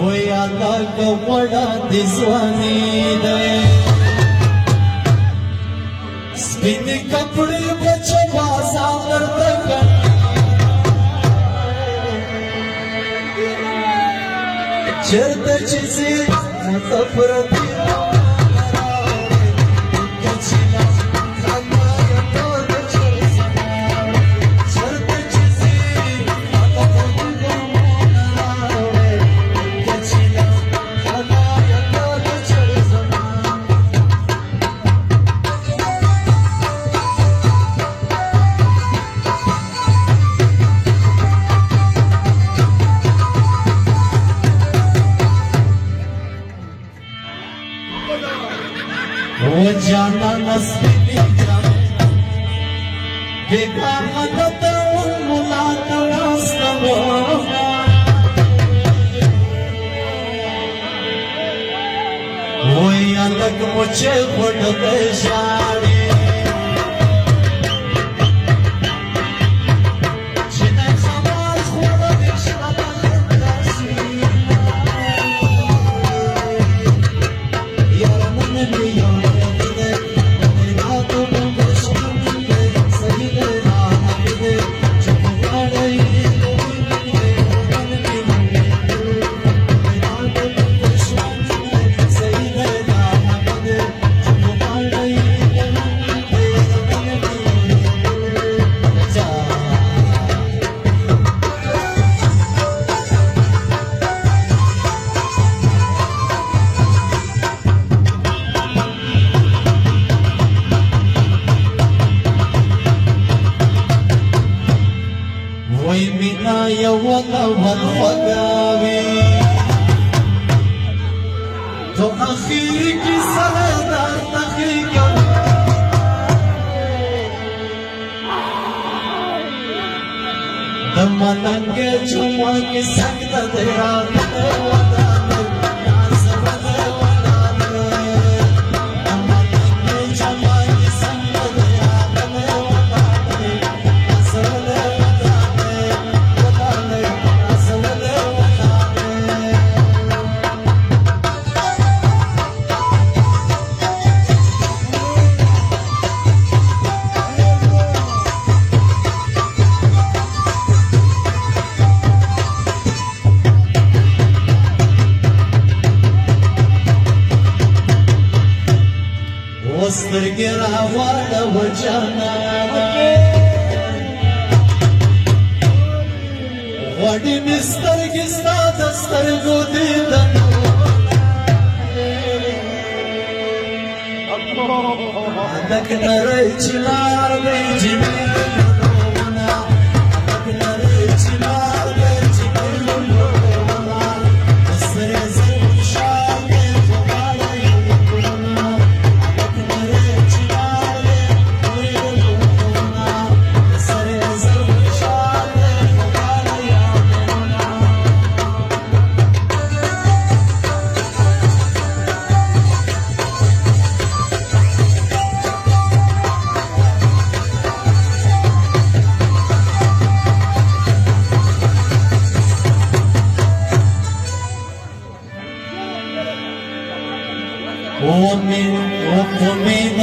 ویا لګ وړا د ځواني ده سپین کپڑے بچ بازار تک چرته چې سي مسافر دی वो जाना नस्ली जाने बेगाना दतों मुलाता वास्तवो वो अलग मुझे खुद जाने وای مینا یو لول خوګاوي تو اخیر کی سره تخیګا د ملنګ چوما کی څنګه درا سترګې راواړه و جانانه غواړي مې سترګې ستا د سترګو دیدن هلک نری چې لار دی جميل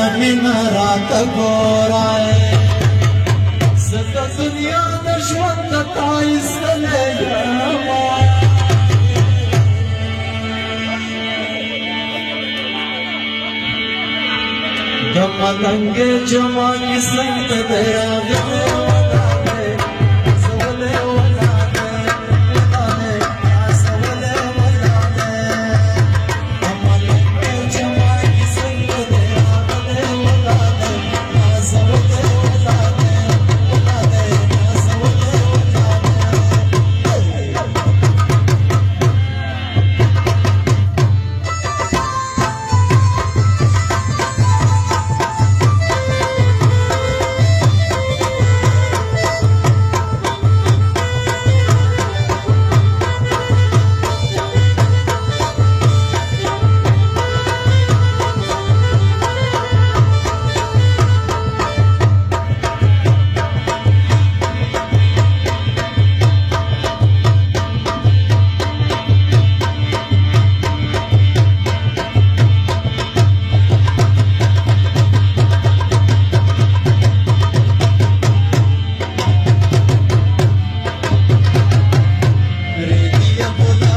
ومن رات ګورای زه دنیا د ژوند تایستلې یم د ملنګ جما کې څنګه دراغله يا ابو